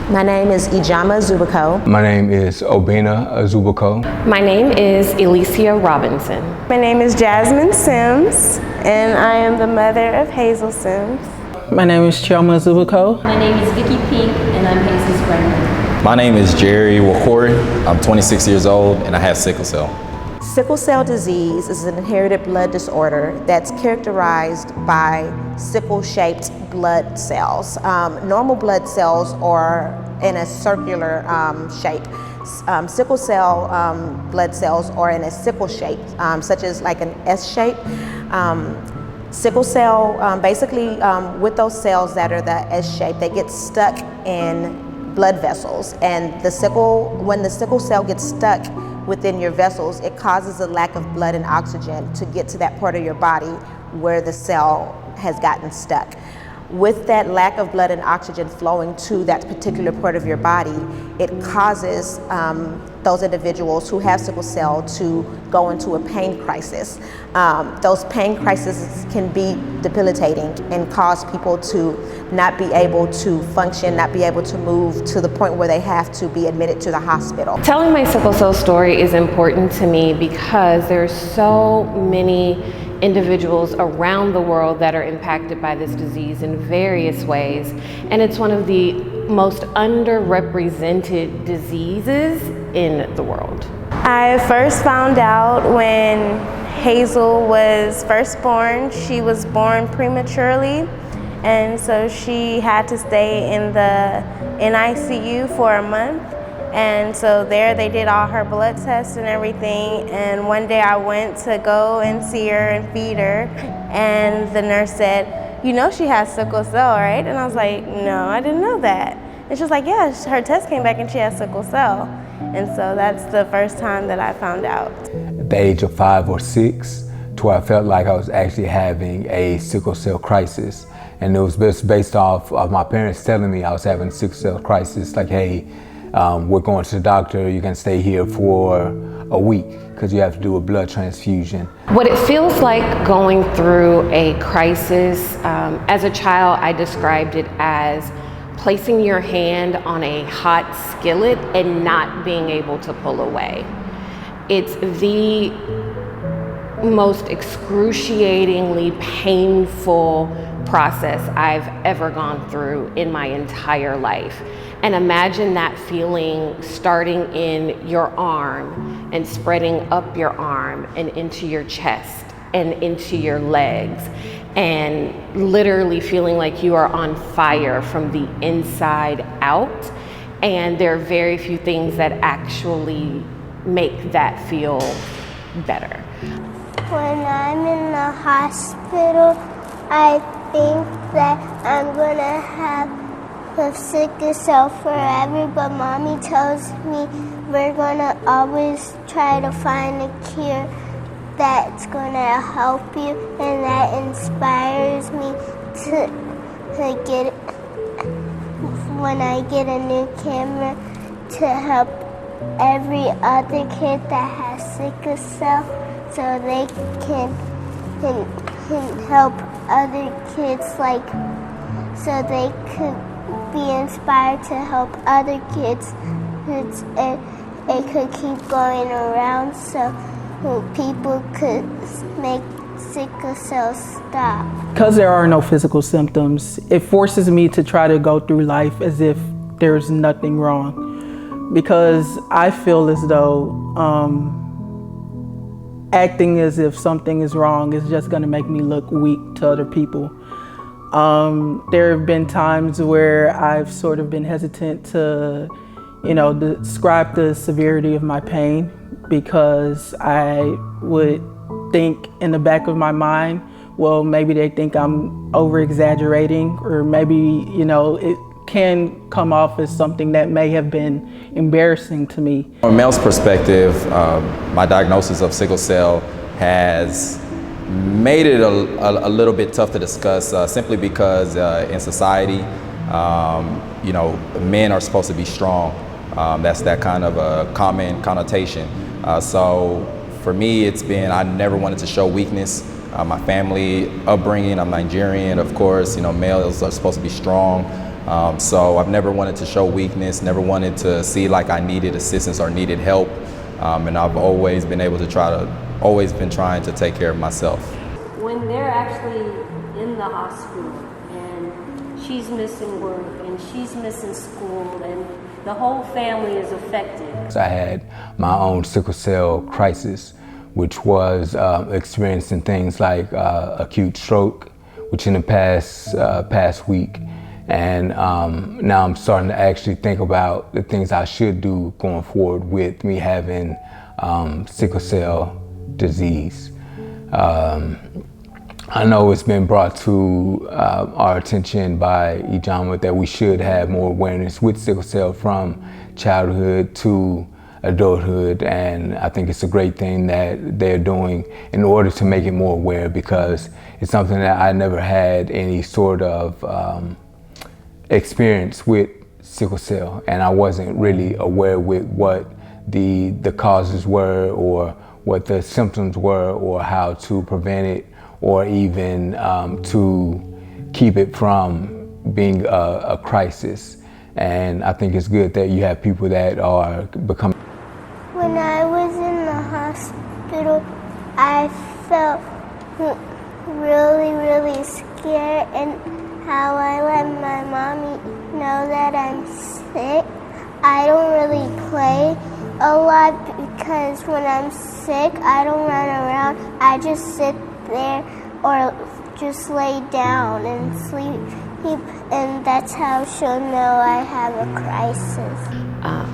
My name is Ijama Zubako. My name is Obina Zubako. My name is Alicia Robinson. My name is Jasmine Sims, and I am the mother of Hazel Sims. My name is Chioma Zubako. My name is Vicky Pink, and I'm Hazel's grandmother. My name is Jerry Wakori. I'm 26 years old, and I have sickle cell. Sickle cell disease is an inherited blood disorder that's characterized by sickle-shaped blood cells. Normal blood cells are in a circular shape. Sickle cell blood cells are in a sickle shape, such as like an S shape. Sickle cell, basically with those cells that are the S shape, they get stuck in blood vessels, and when the sickle cell gets stuck within your vessels, it causes a lack of blood and oxygen to get to that part of your body where the cell has gotten stuck. With that lack of blood and oxygen flowing to that particular part of your body, it causes those individuals who have sickle cell to go into a pain crisis. Those pain crises can be debilitating and cause people to not be able to function, not be able to move to the point where they have to be admitted to the hospital. Telling my sickle cell story is important to me because there's so many individuals around the world that are impacted by this disease in various ways, and it's one of the most underrepresented diseases in the world. I first found out when Hazel was first born. She was born prematurely, and so she had to stay in the NICU for a month. And so there they did all her blood tests and everything, and one day I went to go and see her and feed her, and the nurse said, "You know she has sickle cell, right?" And I was like, "No, I didn't know that." And she was like, "Yeah, her test came back and she has sickle cell." And so that's the first time that I found out. At the age of 5 or 6, to where I felt like I was actually having a sickle cell crisis. And it was based off of my parents telling me I was having a sickle cell crisis, like, hey, we're going to the doctor, you can stay here for a week because you have to do a blood transfusion. What it feels like going through a crisis, as a child I described it as placing your hand on a hot skillet and not being able to pull away. It's the most excruciatingly painful process I've ever gone through in my entire life. And imagine that feeling starting in your arm and spreading up your arm and into your chest and into your legs, and literally feeling like you are on fire from the inside out. And there are very few things that actually make that feel better. When I'm in the hospital, I think that I'm gonna have the sickle cell forever, but mommy tells me we're gonna always try to find a cure that's gonna help you, and that inspires me to get, when I get a new camera, to help every other kid that has sickle cell, so they can help other kids, like, so they could be inspired to help other kids. It could keep going around so people could make sickle cell stop. Because there are no physical symptoms, it forces me to try to go through life as if there's nothing wrong. Because I feel as though acting as if something is wrong is just going to make me look weak to other people. There have been times where I've sort of been hesitant to, describe the severity of my pain, because I would think in the back of my mind, well, maybe they think I'm over-exaggerating, or maybe, it can come off as something that may have been embarrassing to me. From a male's perspective, my diagnosis of sickle cell has made it a little bit tough to discuss, simply because in society, men are supposed to be strong. That's that kind of a common connotation. So for me, it's been, I never wanted to show weakness. My family upbringing, I'm Nigerian, of course, males are supposed to be strong. So I've never wanted to show weakness, never wanted to see like I needed assistance or needed help. And I've always been able to always been trying to take care of myself. When they're actually in the hospital and she's missing work and she's missing school and the whole family is affected. I had my own sickle cell crisis, which was experiencing things like acute stroke, which in the past week. And now I'm starting to actually think about the things I should do going forward with me having sickle cell disease. I know it's been brought to our attention by Ijama that we should have more awareness with sickle cell from childhood to adulthood, and I think it's a great thing that they're doing in order to make it more aware, because it's something that I never had any sort of experience with sickle cell, and I wasn't really aware with what the causes were or what the symptoms were or how to prevent it or even to keep it from being a crisis. And I think it's good that you have people that are becoming. When I was in the hospital, I felt really, really scared, and how I let my mommy know that I'm sick. I don't really play a lot because when I'm sick, I don't run around. I just sit there or just lay down and sleep, and that's how she'll know I have a crisis.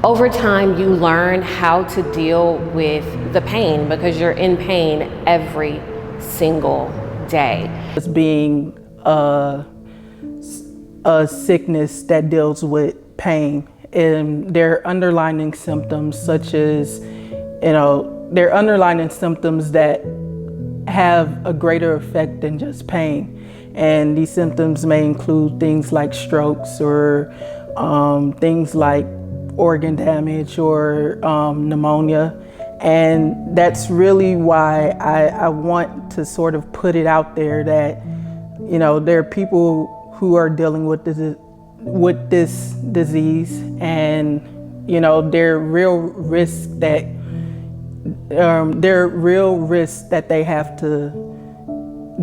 Over time, you learn how to deal with the pain because you're in pain every single day. It's being a sickness that deals with pain, and their underlying symptoms such as, their underlying symptoms that have a greater effect than just pain. And these symptoms may include things like strokes or things like organ damage or pneumonia. And that's really why I want to sort of put it out there that, there are people who are dealing with this disease, and, there are real risks that they have to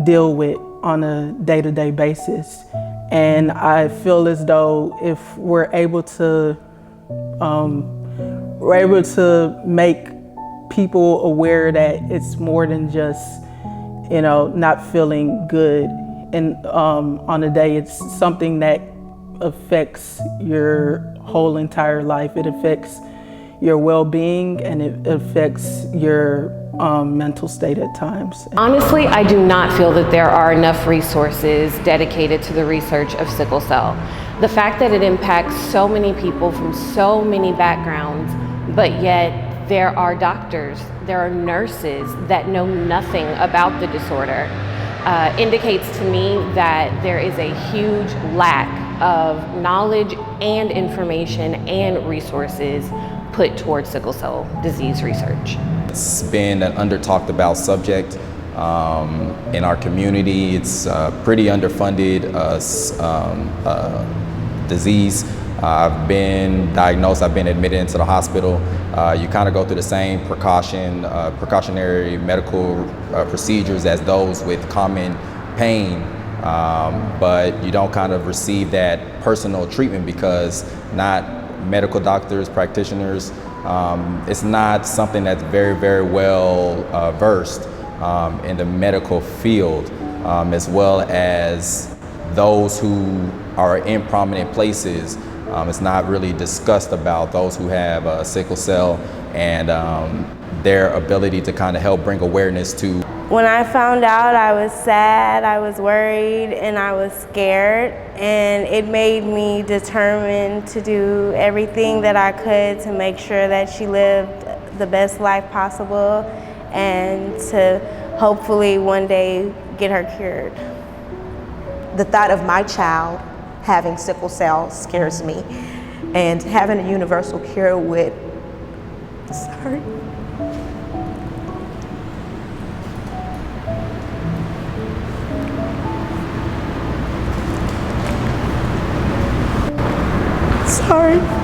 deal with on a day-to-day basis. And I feel as though if we're able to make people aware that it's more than just, not feeling good and on a day, it's something that affects your whole entire life. It affects your well-being and it affects your mental state at times. Honestly, I do not feel that there are enough resources dedicated to the research of sickle cell. The fact that it impacts so many people from so many backgrounds, but yet there are doctors, there are nurses that know nothing about the disorder, indicates to me that there is a huge lack of knowledge and information and resources put towards sickle cell disease research. It's been an under-talked about subject in our community. It's pretty underfunded disease. I've been diagnosed, I've been admitted into the hospital. You kind of go through the same precautionary medical procedures as those with common pain, but you don't kind of receive that personal treatment because not medical doctors, practitioners, it's not something that's very, very well versed in the medical field, as well as those who are in prominent places. It's not really discussed about those who have sickle cell and their ability to kind of help bring awareness to. When I found out, I was sad, I was worried, and I was scared, and it made me determined to do everything that I could to make sure that she lived the best life possible and to hopefully one day get her cured. The thought of my child having sickle cell scares me, and having a universal cure with, sorry. sorry.